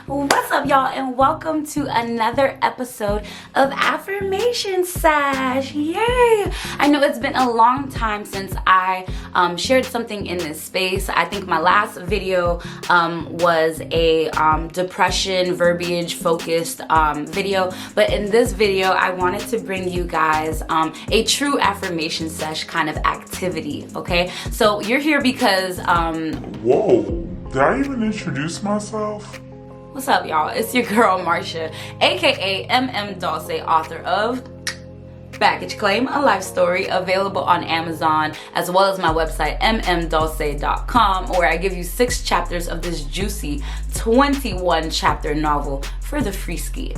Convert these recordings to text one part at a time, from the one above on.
What's up, y'all, and welcome to another episode of Affirmation Sash. Yay! I know it's been a long time since I shared something in this space. I think my last video was a depression verbiage focused video, but in this video I wanted to bring you guys a true affirmation sesh kind of activity. Okay, so you're here because whoa, did I even introduce myself? what's up, y'all? It's your girl Marsha, aka Dulce, author of Baggage Claim, a life story, available on Amazon, as well as my website mmdulce.com, where I give you 6 chapters of this juicy 21 chapter novel for the free ski.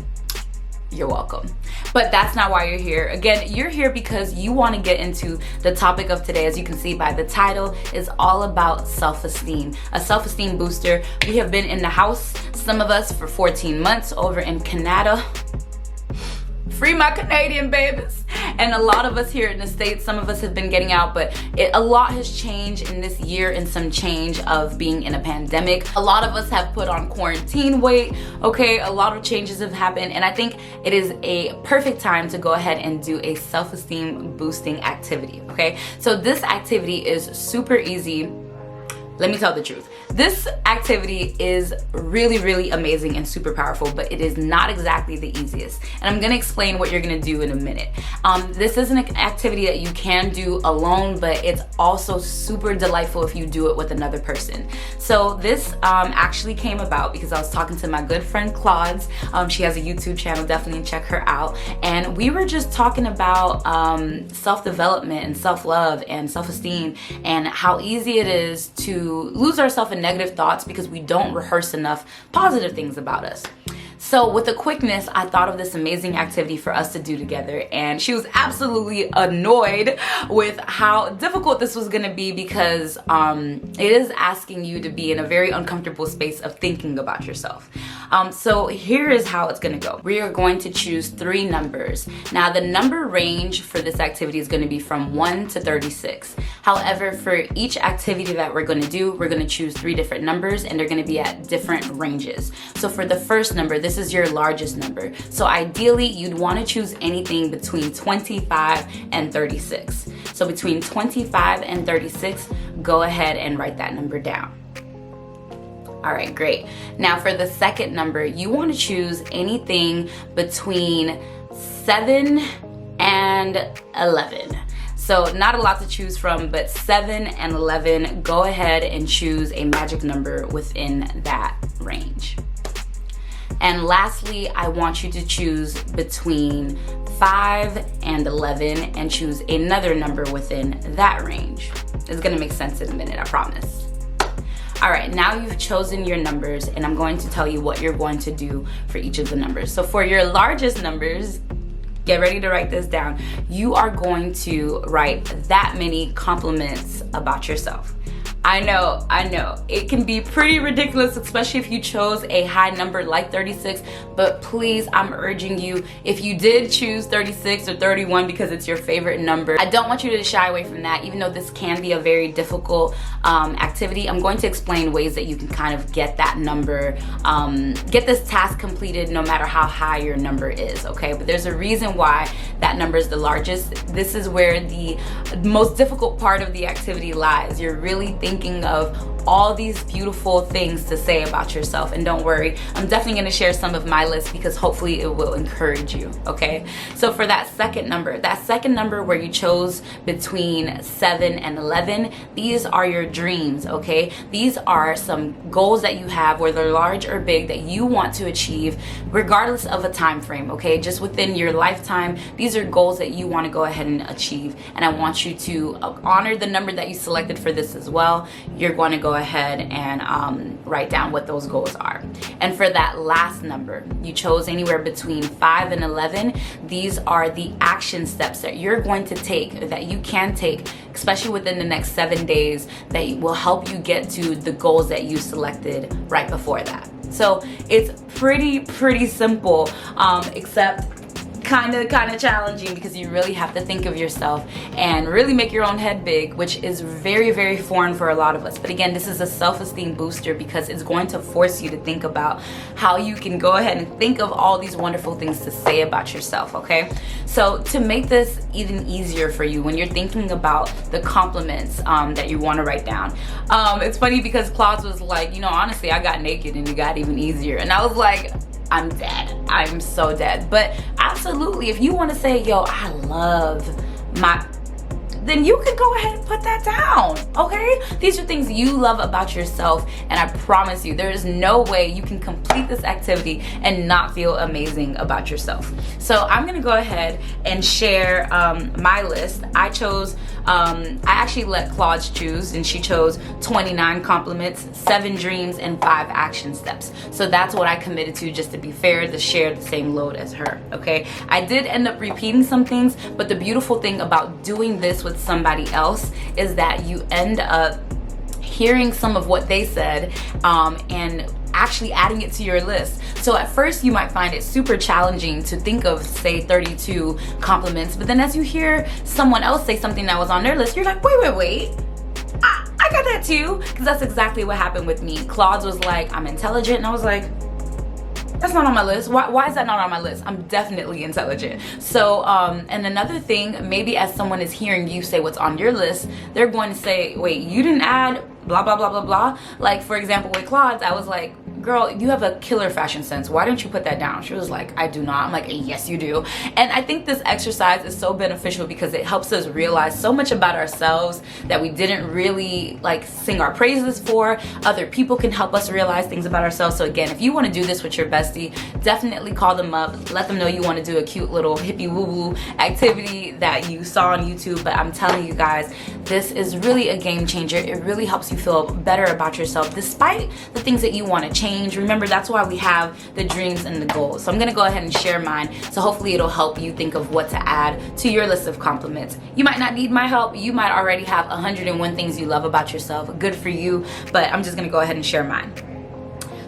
You're welcome. But that's not why you're here. Again, you're here because you want to get into the topic of today. As you can see by the title, is all about self-esteem, a self-esteem booster. We have been in the house, some of us for 14 months over in Canada. Free my Canadian babies. And a lot of us here in the States, some of us have been getting out, but a lot has changed in this year and some change of being in a pandemic. A lot of us have put on quarantine weight, okay? A lot of changes have happened, and I think it is a perfect time to go ahead and do a self-esteem boosting activity, okay? So this activity is super easy. Let me tell the truth. This activity is really amazing and super powerful, but it is not exactly the easiest. And I'm gonna explain what you're gonna do in a minute. This is an activity that you can do alone, but it's also super delightful if you do it with another person. So this actually came about because I was talking to my good friend Claude. She has a YouTube channel, definitely check her out. And we were just talking about self-development and self-love and self-esteem and how easy it is to lose ourselves in negative thoughts because we don't rehearse enough positive things about us. So with the quickness, I thought of this amazing activity for us to do together, and she was absolutely annoyed with how difficult this was gonna be because it is asking you to be in a very uncomfortable space of thinking about yourself. So here is how it's gonna go. We are going to choose 3 numbers. Now the number range for this activity is gonna be from 1 to 36. However, for each activity that we're gonna do, we're gonna choose 3 different numbers, and they're gonna be at different ranges. So for the first number, this is your largest number. So ideally, you'd want to choose anything between 25 and 36. So between 25 and 36, go ahead and write that number down. All right, great. Now for the second number, you want to choose anything between 7 and 11. So not a lot to choose from, but 7 and 11, go ahead and choose a magic number within that range. And lastly, I want you to choose between 5 and 11 and choose another number within that range. It's gonna make sense in a minute, I promise. All right, now you've chosen your numbers, and I'm going to tell you what you're going to do for each of the numbers. So for your largest numbers, get ready to write this down. You are going to write that many compliments about yourself. I know, it can be pretty ridiculous, especially if you chose a high number like 36, but please, I'm urging you, if you did choose 36 or 31 because it's your favorite number, I don't want you to shy away from that. Even though this can be a very difficult activity, I'm going to explain ways that you can kind of get that number, get this task completed no matter how high your number is, okay? But there's a reason why that number is the largest. This is where the most difficult part of the activity lies. You're really thinking of all these beautiful things to say about yourself, and don't worry, I'm definitely going to share some of my list because hopefully it will encourage you, okay? So for that second number where you chose between 7 and 11, these are your dreams, okay? These are some goals that you have, whether large or big, that you want to achieve regardless of a time frame, okay? Just within your lifetime, these are goals that you want to go ahead and achieve, and I want you to honor the number that you selected for this as well. You're going to go ahead and write down what those goals are. And for that last number, you chose anywhere between 5 and 11. These are the action steps that you're going to take, that you can take, especially within the next 7 days, that will help you get to the goals that you selected right before that. So it's pretty simple, except kind of challenging because you really have to think of yourself and really make your own head big, which is very foreign for a lot of us. But again, this is a self-esteem booster because it's going to force you to think about how you can go ahead and think of all these wonderful things to say about yourself, okay? So to make this even easier for you when you're thinking about the compliments that you want to write down, it's funny because Claude was like, you know, honestly, I got naked and it got even easier. And I was like, I'm dead. I'm so dead. But absolutely, if you want to say, yo, I love my, then you could go ahead and put that down, okay? These are things you love about yourself, and I promise you, there is no way you can complete this activity and not feel amazing about yourself. So I'm gonna go ahead and share my list. I chose, I actually let Claude choose, and she chose 29 compliments, 7 dreams, and 5 action steps. So that's what I committed to, just to be fair, to share the same load as her, okay? I did end up repeating some things, but the beautiful thing about doing this with somebody else is that you end up hearing some of what they said and actually adding it to your list. So at first you might find it super challenging to think of, say, 32 compliments, but then as you hear someone else say something that was on their list, you're like, wait, I got that too, because that's exactly what happened with me. Claude was like, I'm intelligent, and I was like, that's not on my list. Why is that not on my list? I'm definitely intelligent. So, and another thing, maybe as someone is hearing you say what's on your list, they're going to say, wait, you didn't add blah, blah, blah, blah, blah. Like, for example, with Claude's, I was like, girl, you have a killer fashion sense. Why don't you put that down? She was like, I do not. I'm like, yes, you do. And I think this exercise is so beneficial because it helps us realize so much about ourselves that we didn't really like sing our praises for. Other people can help us realize things about ourselves. So again, if you want to do this with your bestie, definitely call them up. Let them know you want to do a cute little hippie woo-woo activity that you saw on YouTube. But I'm telling you guys, this is really a game changer. It really helps you feel better about yourself despite the things that you want to change. Remember, that's why we have the dreams and the goals. So I'm gonna go ahead and share mine. So hopefully it'll help you think of what to add to your list of compliments. You might not need my help. You might already have 101 things you love about yourself. Good for you. But I'm just gonna go ahead and share mine.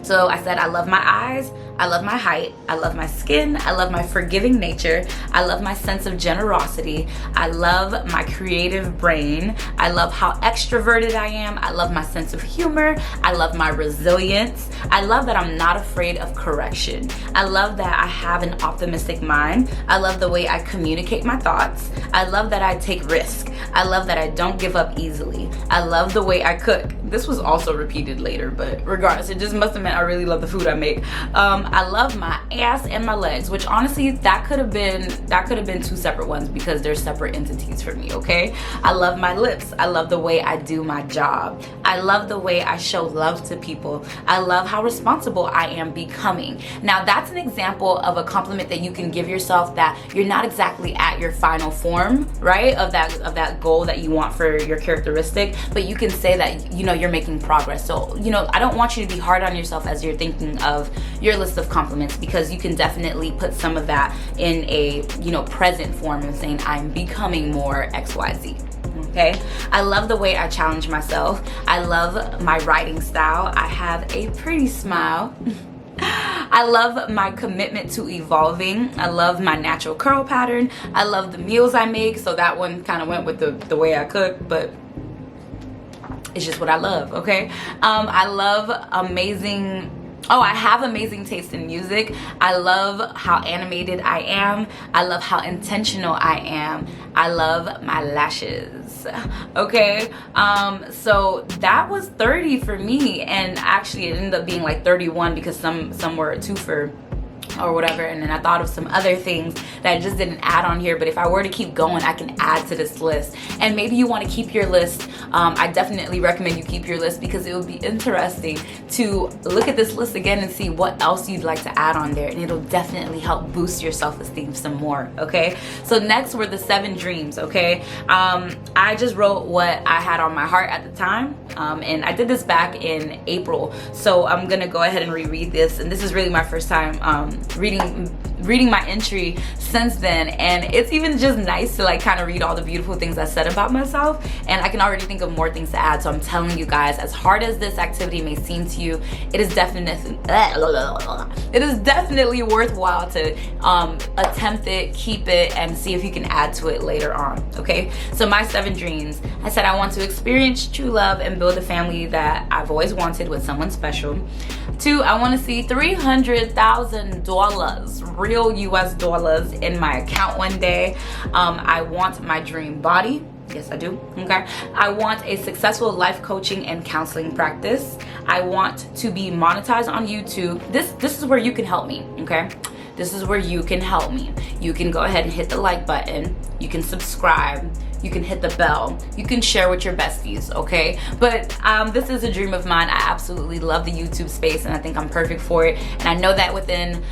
So I said, I love my eyes, I love my height, I love my skin, I love my forgiving nature, I love my sense of generosity, I love my creative brain, I love how extroverted I am, I love my sense of humor, I love my resilience, I love that I'm not afraid of correction, I love that I have an optimistic mind, I love the way I communicate my thoughts, I love that I take risk, I love that I don't give up easily, I love the way I cook. This was also repeated later, but regardless, it just must have meant I really love the food I make. I love my ass and my legs, which honestly, that could have been 2 separate ones because they're separate entities for me, okay? I love my lips. I love the way I do my job. I love the way I show love to people. I love how responsible I am becoming. Now, that's an example of a compliment that you can give yourself that you're not exactly at your final form, right? Of that goal that you want for your characteristic, but you can say that, you know, you're making progress. So, you know, I don't want you to be hard on yourself as you're thinking of your list of compliments, because you can definitely put some of that in a, you know, present form and saying I'm becoming more XYZ. Okay, I love the way I challenge myself. I love my writing style. I have a pretty smile. I love my commitment to evolving. I love my natural curl pattern. I love the meals I make. So that one kind of went with the way I cook, but it's just what I love, okay? I love amazing. Oh, I have amazing taste in music. I love how animated I am. I love how intentional I am. I love my lashes, okay? So that was 30 for me, and actually it ended up being like 31 because some were a twofer or whatever, and then I thought of some other things that I just didn't add on here, but if I were to keep going, I can add to this list. And maybe you want to keep your list. I definitely recommend you keep your list because it would be interesting to look at this list again and see what else you'd like to add on there, and it'll definitely help boost your self-esteem some more, okay? So next were the 7 dreams, okay? I just wrote what I had on my heart at the time, and I did this back in April, so I'm gonna go ahead and reread this, and this is really my first time reading my entry since then, and it's even just nice to like kind of read all the beautiful things I said about myself, and I can already think of more things to add. So I'm telling you guys, as hard as this activity may seem to you, it is definitely it is definitely worthwhile to attempt it, keep it, and see if you can add to it later on, okay? So my 7 dreams, I said I want to experience true love and build a family that I've always wanted with someone special. 2, I want to see $300,000, real US dollars, in my account one day. I want my dream body. Yes, I do. Okay. I want a successful life coaching and counseling practice. I want to be monetized on YouTube. This is where you can help me, okay? This is where you can help me. You can go ahead and hit the like button. You can subscribe. You can hit the bell. You can share with your besties, okay? But this is a dream of mine. I absolutely love the YouTube space, and I think I'm perfect for it. And I know that within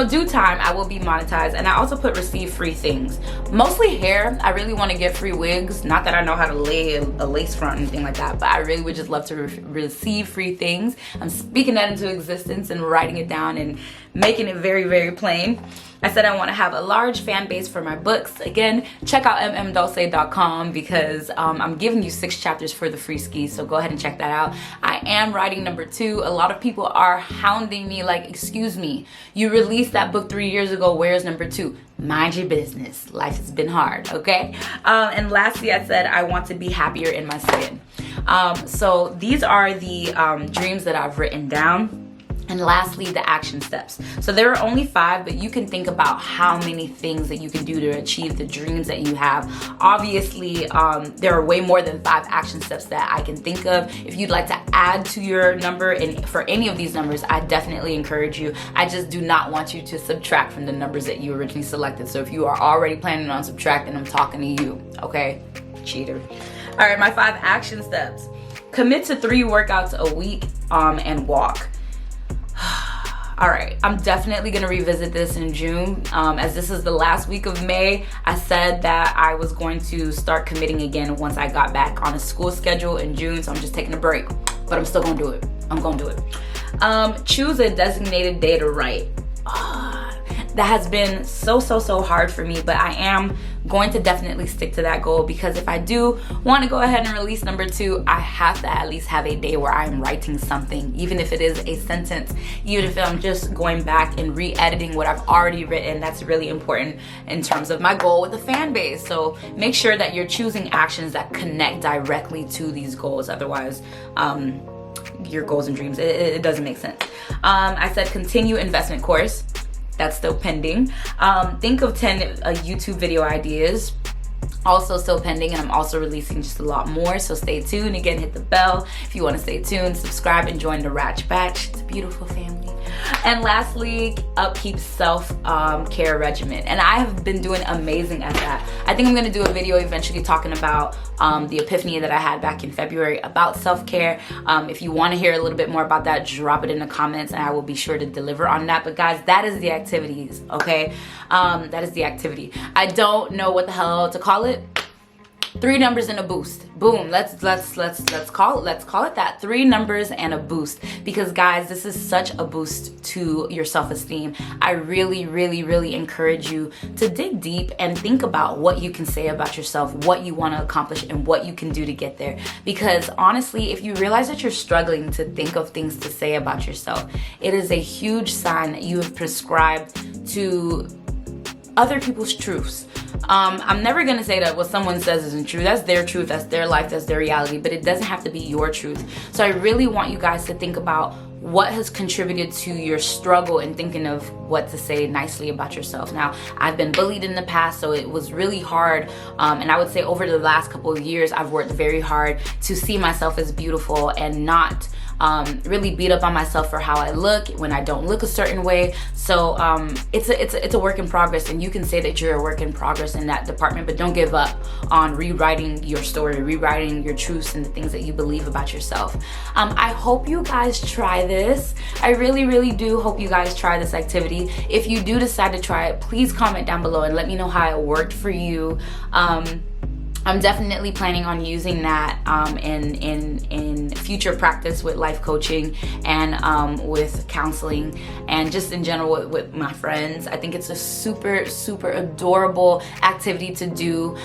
due time, I will be monetized. And I also put receive free things. Mostly hair. I really want to get free wigs. Not that I know how to lay a lace front or anything like that, but I really would just love to receive free things. I'm speaking that into existence and writing it down and making it very, very plain. I said I want to have a large fan base for my books. Again, check out mmdulce.com because I'm giving you 6 chapters for the free skis, so go ahead and check that out. I am writing number 2. A lot of people are hounding me like, excuse me, you released that book 3 years ago, where's number 2? Mind your business. Life has been hard, okay? And lastly, I said I want to be happier in my skin. So these are the dreams that I've written down. And lastly, the action steps. So there are only 5, but you can think about how many things that you can do to achieve the dreams that you have. Obviously, there are way more than 5 action steps that I can think of. If you'd like to add to your number, and for any of these numbers, I definitely encourage you. I just do not want you to subtract from the numbers that you originally selected. So if you are already planning on subtracting, I'm talking to you, okay? Cheater. All right, my 5 action steps. Commit to 3 workouts a week and walk. All right, I'm definitely gonna revisit this in June. As this is the last week of May, I said that I was going to start committing again once I got back on a school schedule in June, so I'm just taking a break, but I'm still gonna do it. I'm gonna do it. Choose a designated day to write. That has been so hard for me, but I am going to definitely stick to that goal because if I do want to go ahead and release number 2, I have to at least have a day where I'm writing something, even if it is a sentence, even if I'm just going back and re-editing what I've already written. That's really important in terms of my goal with the fan base. So make sure that you're choosing actions that connect directly to these goals. Otherwise, your goals and dreams, it doesn't make sense. I said continue investment course. That's still pending. Think of 10 YouTube video ideas. Also still pending, and I'm also releasing just a lot more, so stay tuned. Again, hit the bell if you want to stay tuned, subscribe, and join the Ratch Batch. It's a beautiful family. And lastly, upkeep self-care regimen, and I have been doing amazing at that. I think I'm going to do a video eventually talking about the epiphany that I had back in February about self-care. If you want to hear a little bit more about that, drop it in the comments and I will be sure to deliver on that. But guys, that is the activities, okay? That is the activity. I don't know what the hell to call it. 3 numbers and a boost. Boom. Let's call it that. 3 numbers and a boost. Because guys, this is such a boost to your self-esteem. I really encourage you to dig deep and think about what you can say about yourself, what you want to accomplish, and what you can do to get there. Because honestly, if you realize that you're struggling to think of things to say about yourself, it is a huge sign that you have prescribed to other people's truths. I'm never gonna say that what someone says isn't true. That's their truth, that's their life, that's their reality, but it doesn't have to be your truth. So I really want you guys to think about what has contributed to your struggle and thinking of what to say nicely about yourself. Now, I've been bullied in the past, so it was really hard. And I would say over the last couple of years, I've worked very hard to see myself as beautiful and not really beat up on myself for how I look when I don't look a certain way. So it's a work in progress, and you can say that you're a work in progress in that department, but don't give up on rewriting your story, rewriting your truths and the things that you believe about yourself. I hope you guys try this. I really do hope you guys try this activity. If you do decide to try it, please comment down below and let me know how it worked for you. I'm definitely planning on using that in future practice with life coaching and with counseling and just in general with my friends. I think it's a super adorable activity to do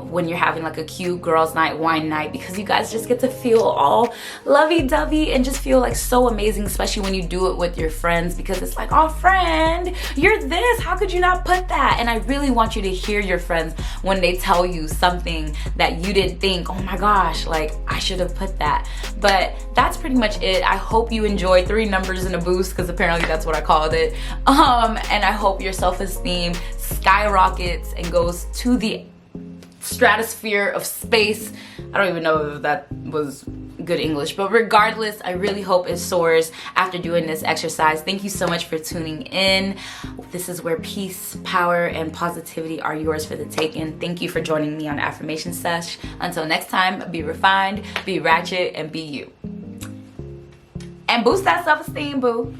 when you're having like a cute girls night, wine night, because you guys just get to feel all lovey-dovey and just feel like so amazing, especially when you do it with your friends, because it's like, oh friend, you're this, how could you not put that? And I really want you to hear your friends when they tell you something that you didn't think, oh my gosh, like I should have put that. But that's pretty much it. I hope you enjoyed 3 numbers in a boost, because apparently that's what I called it. And I hope your self-esteem skyrockets and goes to the stratosphere of space. I don't even know if that was good English, but regardless, I really hope it soars after doing this exercise. Thank you so much for tuning in. This is where peace, power, and positivity are yours for the taking. Thank you for joining me on Affirmation Sesh. Until next time, be refined, be ratchet, and be you. And boost that self-esteem, boo.